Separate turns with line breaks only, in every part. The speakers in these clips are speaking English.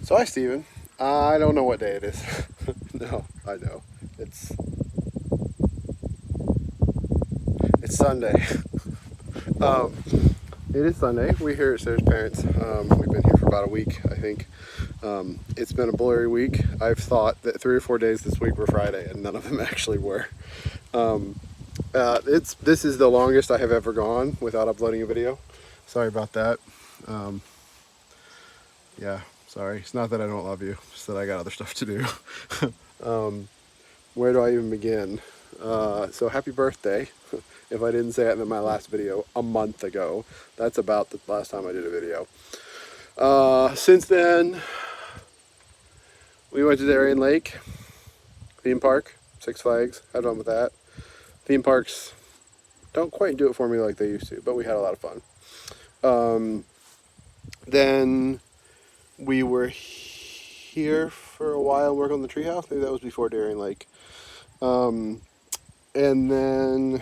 So hi, Steven. I don't know what day it is. No, I know. It's Sunday. um, it is Sunday. We're here at Sarah's parents. We've been here for about a week, I think. It's been a blurry week. I've thought that 3 or 4 days this week were Friday, and none of them actually were. This is the longest I have ever gone without uploading a video. Sorry about that. Yeah, sorry. It's not that I don't love you, it's that I got other stuff to do. Where do I even begin? So happy birthday. If I didn't say it in my last video a month ago, that's about the last time I did a video. Since then, we went to Darien Lake theme park, Six Flags, had fun with that. Theme parks don't quite do it for me like they used to, but we had a lot of fun. Then we were here for a while working on the treehouse. Maybe that was before Darien Lake. And then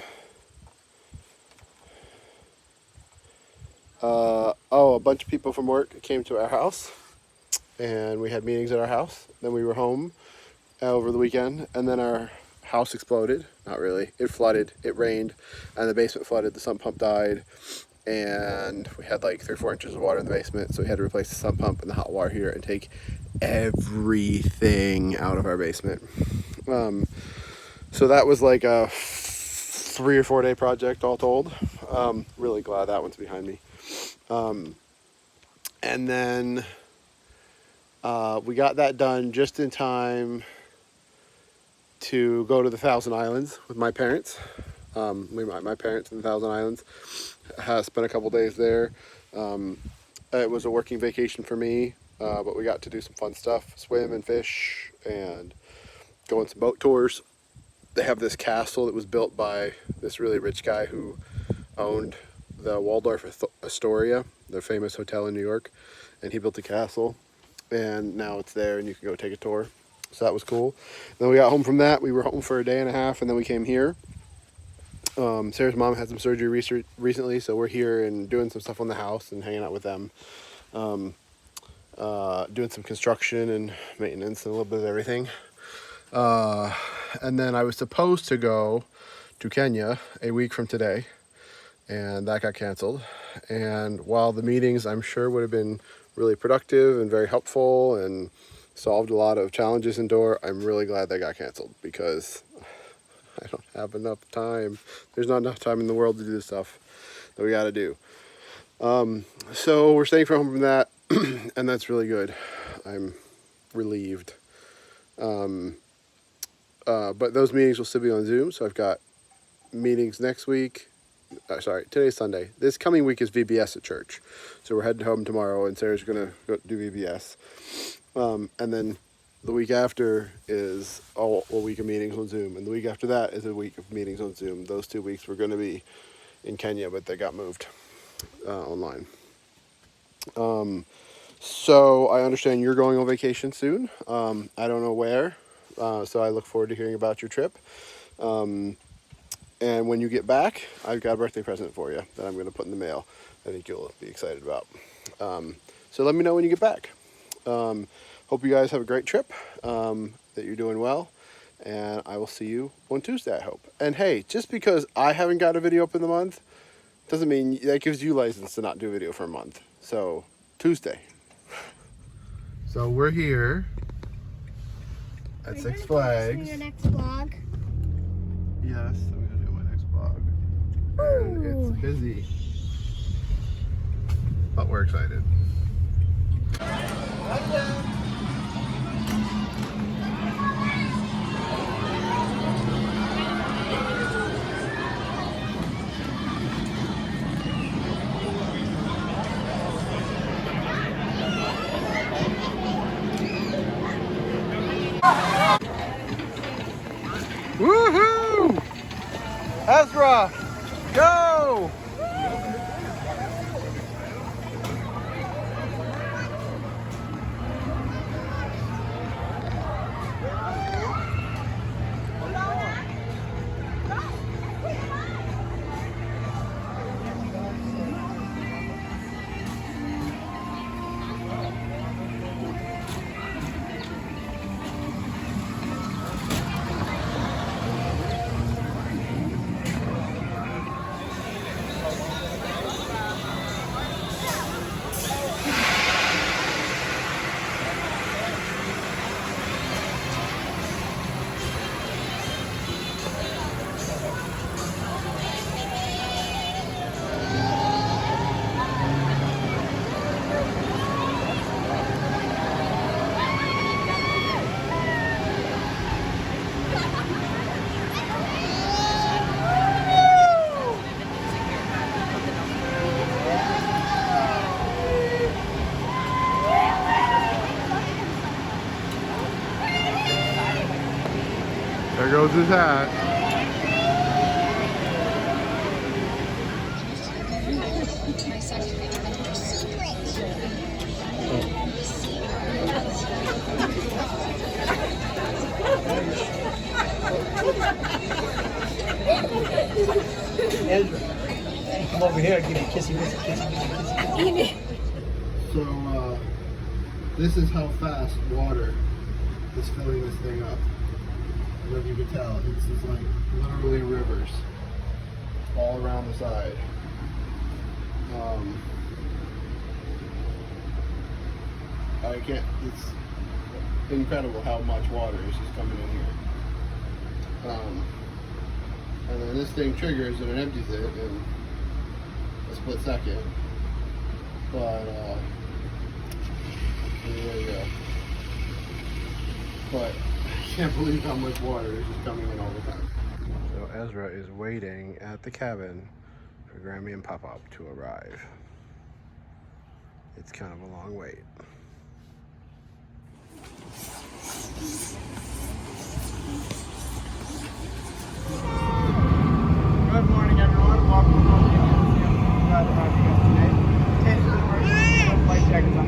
a bunch of people from work came to our house, and we had meetings at our house. Then we were home over the weekend, and then our house exploded. Not really. It flooded. It rained, and the basement flooded. The sump pump died, and we had like 3 or 4 inches of water in the basement, so we had to replace the sump pump and the hot water heater and take everything out of our basement. So that was like a 3 or 4 day project all told. Really glad that one's behind me. And then we got that done just in time to go to the Thousand Islands with my parents. My parents in the Thousand Islands. Spent a couple days there. It was a working vacation for me, but we got to do some fun stuff, swim and fish and go on some boat tours. They have this castle that was built by this really rich guy who owned the Waldorf Astoria, the famous hotel in New York, and he built a castle, and now it's there and you can go take a tour. So that was cool. Then we got home from that. We were home for a day and a half, and then we came here. Sarah's mom had some surgery recently, so we're here and doing some stuff on the house and hanging out with them. Doing some construction and maintenance and a little bit of everything. And then I was supposed to go to Kenya a week from today, and that got canceled. And while the meetings, I'm sure, would have been really productive and very helpful and solved a lot of challenges indoor, I'm really glad they got canceled, because I don't have enough time. There's not enough time in the world to do the stuff that we got to do. So we're staying home from that, and that's really good. I'm relieved. But those meetings will still be on Zoom, so I've got meetings next week. Today's Sunday. This coming week is VBS at church. So we're heading home tomorrow, and Sarah's going to go do VBS. And then the week after is a week of meetings on Zoom, and the week after that is a week of meetings on Zoom. Those 2 weeks were going to be in Kenya, but they got moved online. So I understand you're going on vacation soon. I don't know where, so I look forward to hearing about your trip. And when you get back, I've got a birthday present for you that I'm going to put in the mail. I think you'll be excited about. So let me know when you get back. Hope you guys have a great trip, that you're doing well, and I will see you on Tuesday, I hope. And hey, just because I haven't got a video up in the month doesn't mean that gives you license to not do a video for a month. So Tuesday. So we're here at Six Flags.
Your next vlog.
Yes, I'm gonna do my next vlog. And it's busy, but we're excited. Woohoo! Ezra, go! There goes his hat.
Ezra, come over here and give you a kissy, kissy.
So, this is how fast water is filling this thing up. I don't know if you can tell. It's just like literally rivers all around the side. I can't, it's incredible how much water is just coming in here. And then this thing triggers and it empties it in a split second. But, there you go. But I can't believe how much water is just coming in all the time. So Ezra is waiting at the cabin for Grammy and Pop-Up to arrive. It's kind of a long wait.
Good morning, everyone. Welcome to the museum. Glad to have you guys today. Today's the first flight jackets on.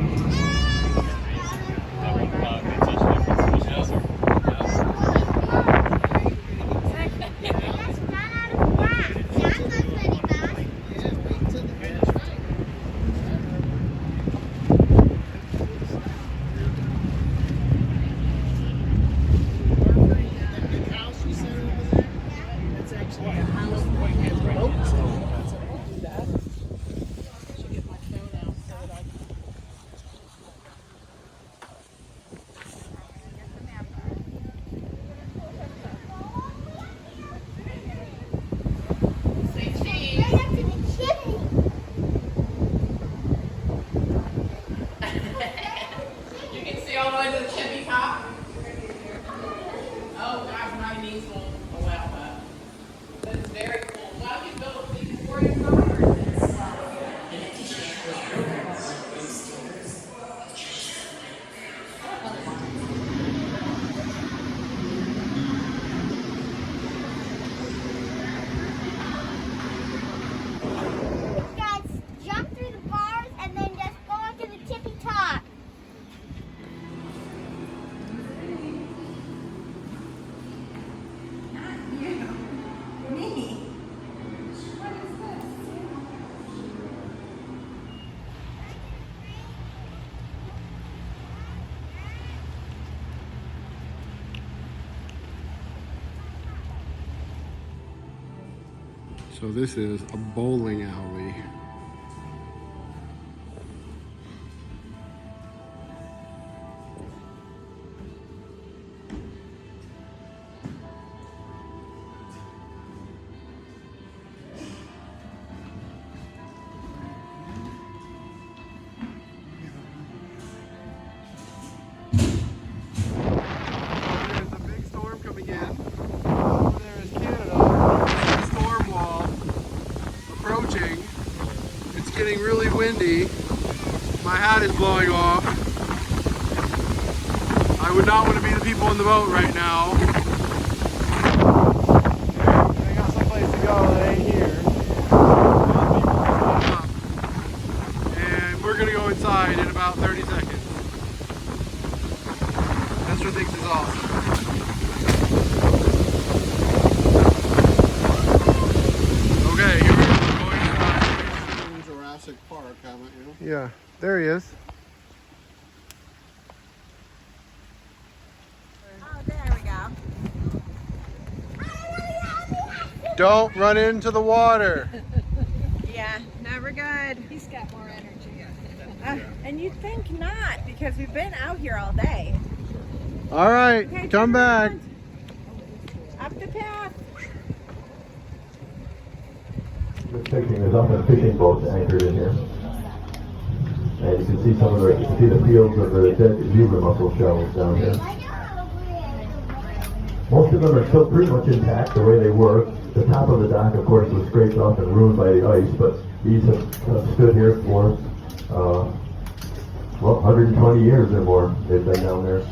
So this is a bowling alley. There's a big storm coming in. There is Canada. Storm wall approaching. It's getting really windy. My hat is blowing off. I would not want to be the people in the boat right now. They got someplace to go that ain't here. And we're gonna go inside in about 30 seconds. Esther thinks it's awesome. Okay, here we go. Going inside. Jurassic Park, haven't you? Yeah, there he is.
Oh, there we go.
Don't run into the water.
Yeah, never good. He's got more energy. And you'd think not, because we've been out here all day.
All right,
Okay,
come
turn
back.
around. Up the path.
This fishing is up in fishing boats anchored in here. And you can see some of the, you can see the fields of the dead zebra mussel shells down here. Most of them are still pretty much intact the way they were. The top of the dock, of course, was scraped off and ruined by the ice, but these have stood here for, well, 120 years or more. They've been down there.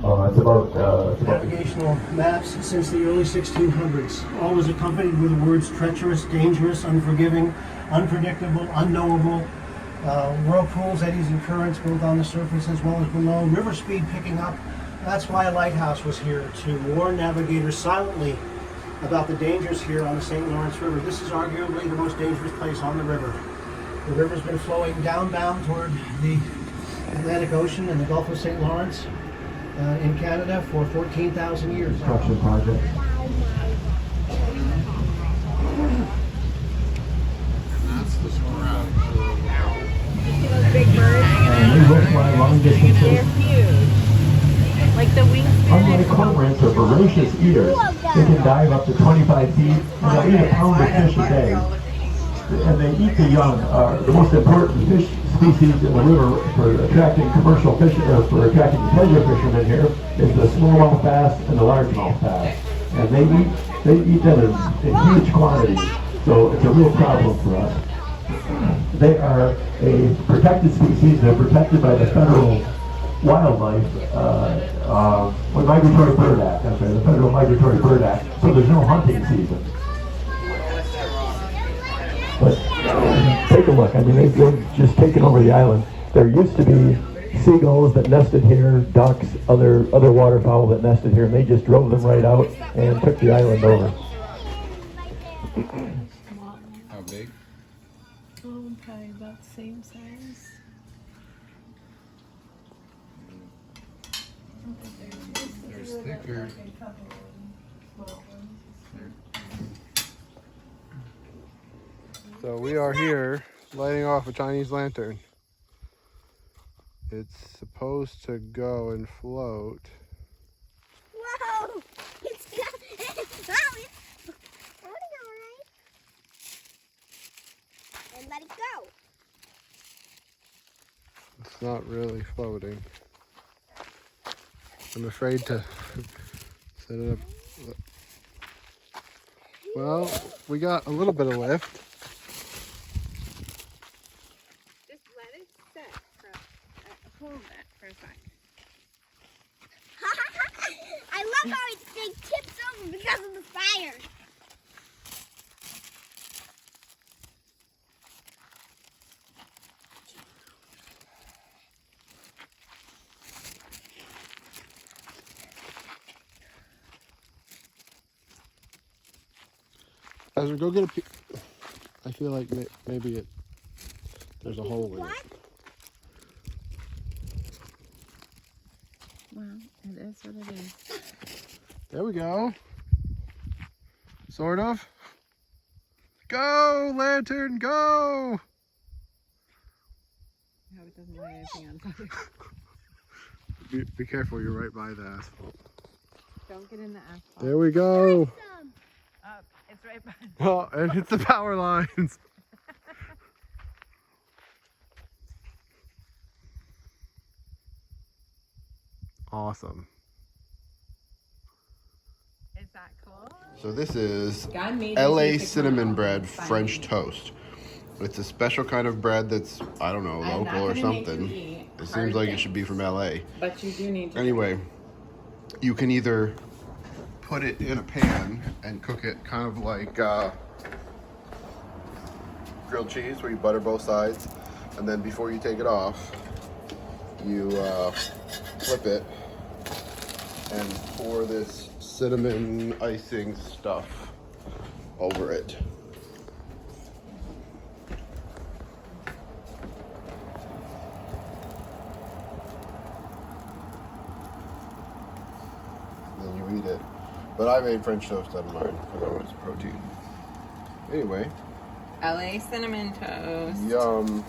It's about
Navigational maps since the early 1600s. Always accompanied with the words treacherous, dangerous, unforgiving, unpredictable, unknowable. Whirlpools, eddies, and currents both on the surface as well as below. River speed picking up. That's why a lighthouse was here, to warn navigators silently about the dangers here on the St. Lawrence River. This is arguably the most dangerous place on the river. The river's been flowing downbound toward the Atlantic Ocean and the Gulf of St. Lawrence in Canada for 14,000 years.
construction project.
Those big birds.
And they will fly long
They're
distances.
huge. Like the wingspan.
Unlike cormorants or voracious eaters, they can dive up to 25 feet and they'll eat a pound of fish a day. And they eat the young. The most important fish species in the river for attracting commercial fish, for attracting pleasure fishermen here, is the smallmouth bass and the largemouth bass. And they eat them in huge quantities. So it's a real problem for us. They are a protected species. They're protected by the federal wildlife, Migratory Bird Act. I'm sorry, the Federal Migratory Bird Act. So there's no hunting season. But take a look. I mean, they've just taken over the island. There used to be seagulls that nested here, ducks, other waterfowl that nested here, and they just drove them right out and took the island over.
How big?
Oh, probably about the same size.
There's thicker.
So we are here lighting off a Chinese lantern. It's supposed to go and float.
Whoa! It's floating alright. And let it go.
It's not really floating. I'm afraid to set it up. Well, we got a little bit of lift.
Just let it sit for hold that for a sec.
I love how it tips over because of the fire.
Ezra, go get a. I feel like maybe there's a hole in it.
Well, it is what it is.
There we go. Sort of. Go, lantern, go!
I hope it doesn't lay anything on fire.
Be careful, you're right by the asphalt.
Don't get in the asphalt.
There we go.
Oh, it's right behind.
Oh, and hits the power lines. Awesome.
Is that cool?
So this is
God made
LA
you to
cinnamon
come
bread
find
French
me.
toast. It's a special kind of bread that's, I don't know,
I'm not
local or
gonna make
something.
you eat
It
hard
seems like it
things.
should be from LA.
But you do need to.
Anyway, you can either put it in a pan and cook it kind of like grilled cheese, where you butter both sides, and then before you take it off, you flip it and pour this cinnamon icing stuff over it. Then you eat it. But I made French toast out of mine because I wanted some protein. Anyway,
LA cinnamon toast.
yum.